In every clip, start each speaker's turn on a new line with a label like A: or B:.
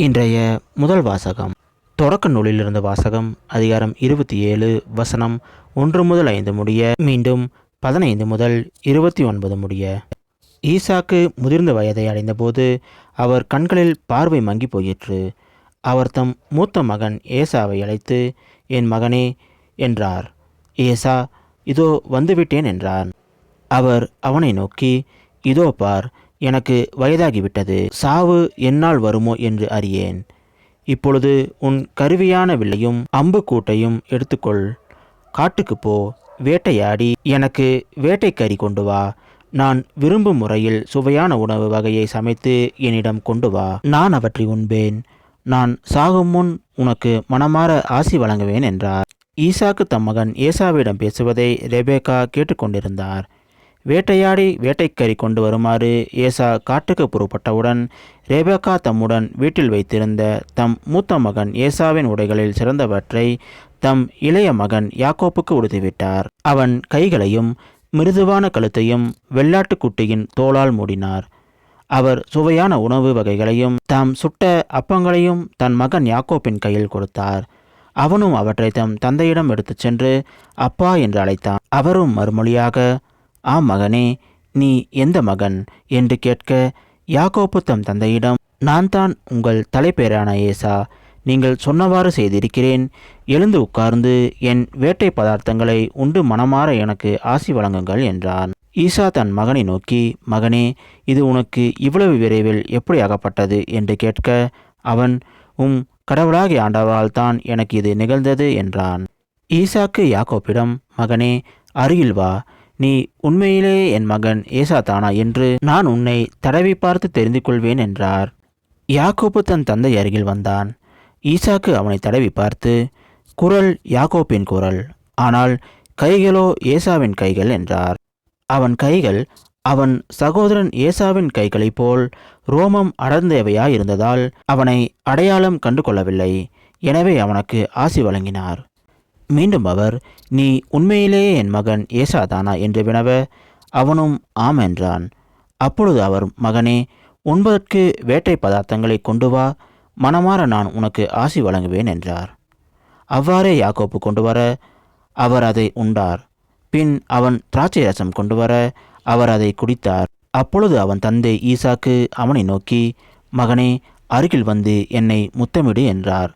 A: இன்றைய முதல் வாசகம் தொடக்க நூலிலிருந்து வாசகம். அதிகாரம் 27 வசனம் 1 முதல் 5 முடிய, மீண்டும் 15 முதல் 29 முடிய. ஈசாக்கு முதிர்ந்த வயதை அடைந்தபோது அவர் கண்களில் பார்வை மங்கி போயிற்று. அவர் தம் மூத்த மகன் ஏசாவை அழைத்து, என் மகனே என்றார். ஏசா, இதோ வந்துவிட்டேன் என்றான். அவர் அவனை நோக்கி, இதோ பார், எனக்கு வயதாகிவிட்டது, சாவு என்னால் வருமோ என்று அறியேன். இப்பொழுது உன் கருவியான வில்லையும் அம்பு கூட்டையும் எடுத்துக்கொள், காட்டுக்கு போ, வேட்டையாடி எனக்கு வேட்டைக்கறி கொண்டு வா. நான் விரும்பும் முறையில் சுவையான உணவு வகையை சமைத்து என்னிடம் கொண்டு வா. நான் அவற்றை உண்பேன். நான் சாகும் முன் உனக்கு மனமாற ஆசி வழங்குவேன் என்றார். ஈசாக்கு தம் மகன் ஏசாவிடம் பேசுவதை ரெபேக்கா கேட்டுக்கொண்டிருந்தார். வேட்டையாடி வேட்டைக்கறி கொண்டு வருமாறு ஏசா காட்டுக்கு புறப்பட்டவுடன் ரெபேக்கா தம்முடன் வீட்டில் வைத்திருந்த தம் மூத்த மகன் ஏசாவின் உடைகளில் சிறந்தவற்றை தம் இளைய மகன் யாக்கோப்புக்கு உடுத்திவிட்டார். அவன் கைகளையும் மிருதுவான கழுத்தையும் வெள்ளாட்டுக்குட்டியின் தோளால் மூடினார். அவர் சுவையான உணவு வகைகளையும் தாம் சுட்ட அப்பங்களையும் தன் மகன் யாக்கோப்பின் கையில் கொடுத்தார். அவனும் அவற்றை தம் தந்தையிடம் எடுத்துச் சென்று அப்பா என்று அழைத்தான். அவரும் மறுமொழியாக, ஆம் மகனே, நீ எந்த மகன் என்று கேட்க, யாக்கோப்பு தம் தந்தையிடம், நான் தான் உங்கள் தலைப்பேரான ஏசா. நீங்கள் சொன்னவாறு செய்திருக்கிறேன். எழுந்து உட்கார்ந்து என் வேட்டை பதார்த்தங்களை உண்டு மனமாற எனக்கு ஆசி வழங்குங்கள் என்றான். ஈசா தன் மகனை நோக்கி, மகனே, இது உனக்கு இவ்வளவு விரைவில் எப்படி அகப்பட்டது என்று கேட்க, அவன், கடவுளாகிய ஆண்டவரால் தான் எனக்கு இது நிகழ்ந்தது என்றான். ஈசாக்கு யாக்கோப்பிடம், மகனே, அருகில் வா. நீ உண்மையிலே என் மகன் ஏசா தானா என்று நான் உன்னை தடவி பார்த்து தெரிந்து கொள்வேன் என்றார். யாக்கோப்பு தன் தந்தை அருகில் வந்தான். ஈசாக்கு அவனை தடவி பார்த்து, குரல் யாக்கோப்பின் குரல், ஆனால் கைகளோ ஏசாவின் கைகள் என்றார். அவன் கைகள் அவன் சகோதரன் ஏசாவின் கைகளைப் போல் ரோமம் அடர்ந்தவையாயிருந்ததால் அவனை அடையாளம் கண்டு கொள்ளவில்லை. எனவே அவனுக்கு ஆசி வழங்கினார். மீண்டும் அவர், நீ உண்மையிலேயே என் மகன் ஏசா தானா என்று வினவ, அவனும் ஆம் என்றான். அப்பொழுது அவர், மகனே, உண்பதற்கு வேட்டை பதார்த்தங்களை கொண்டு வா, மனமாற நான் உனக்கு ஆசி வழங்குவேன் என்றார். அவ்வாறே யாக்கோப்பு கொண்டு வர அவர் அதை உண்டார். பின் அவன் திராட்சை ரசம் கொண்டு வர அவர் அதை குடித்தார். அப்பொழுது அவன் தந்தை ஈசாக்கு அவனை நோக்கி, மகனே, அருகில் வந்து என்னை முத்தமிடு என்றார்.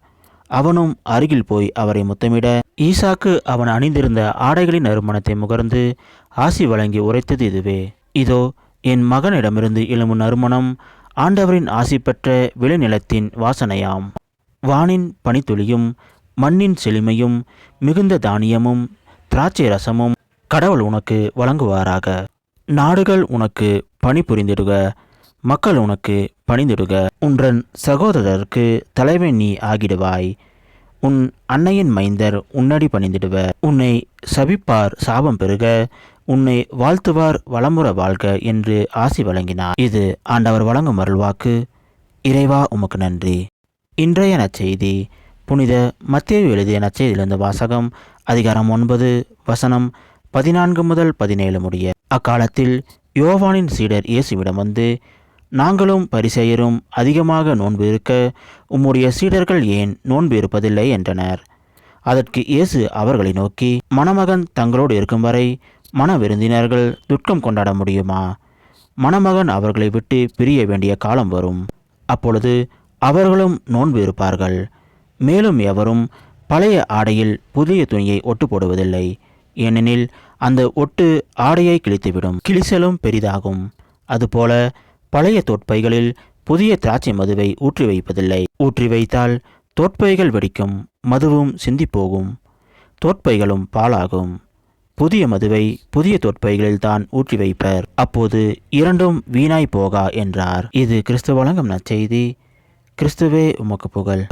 A: அவனும் அருகில் போய் அவரை முத்தமிட, ஈசாக்கு அவன் அணிந்திருந்த ஆடைகளின் நறுமணத்தை முகர்ந்து ஆசி வழங்கி உரைத்தது இதுவே, இதோ என் மகனிடமிருந்து எழும்பும் நறுமணம் ஆண்டவரின் ஆசி பெற்ற விளைநிலத்தின் வாசனையாம். வானின் பனித்துளியும் மண்ணின் செழுமையும் மிகுந்த தானியமும் திராட்சை ரசமும் கடவுள் உனக்கு வழங்குவாராக. நாடுகள் உனக்கு பணி புரிந்திடுக, மக்கள் உனக்கு பணிந்திடுக. உன்றன் சகோதரருக்கு தலைவன் நீ ஆகிடுவாய். உன் அன்னையின் மைந்தர் உன்னடி பணிந்திடுவ. உன்னை சபிப்பார் சாபம் பெறுக, உன்னை வாழ்த்துவார் வளமுற வாழ்க என்று ஆசி வழங்கினார். இது ஆண்டவர் வழங்கும் அருள்வாக்கு. இறைவா, உமக்கு நன்றி. இன்றைய நற்செய்தி புனித மத்தேயு எழுதிய நற்செய்தியிலிருந்து வாசகம். அதிகாரம் 9 வசனம் 14 முதல் 17 முடிய. அக்காலத்தில் யோவானின் சீடர் இயேசுவிடம் வந்து, நாங்களும் பரிசேயரும் அதிகமாக நோன்பு இருக்க உம்முடைய சீடர்கள் ஏன் நோன்பு இருப்பதில்லை என்றனர். அதற்கு இயேசு அவர்களை நோக்கி, மணமகன் தங்களோடு இருக்கும் வரை மன விருந்தினர்கள் துக்கம் கொண்டாட முடியுமா? மணமகன் அவர்களை விட்டு பிரிய வேண்டிய காலம் வரும். அப்பொழுது அவர்களும் நோன்பு இருப்பார்கள். மேலும் எவரும் பழைய ஆடையில் புதிய துணியை ஒட்டு போடுவதில்லை. ஏனெனில் அந்த ஒட்டு ஆடையை கிழித்துவிடும், கிழிசலும் பெரிதாகும். அதுபோல பழைய தோற்பைகளில் புதிய திராட்சை மதுவை ஊற்றி வைப்பதில்லை. ஊற்றி வைத்தால் தோற்பைகள் வெடிக்கும், மதுவும் சிந்திப்போகும், தோற்பைகளும் பாழாகும். புதிய மதுவை புதிய தோற்பைகளில் தான் ஊற்றி வைப்பர், அப்போது இரண்டும் வீணாய் போகா என்றார். இது கிறிஸ்து வழங்கும் நற்செய்தி. கிறிஸ்துவே உமக்கு புகழ்.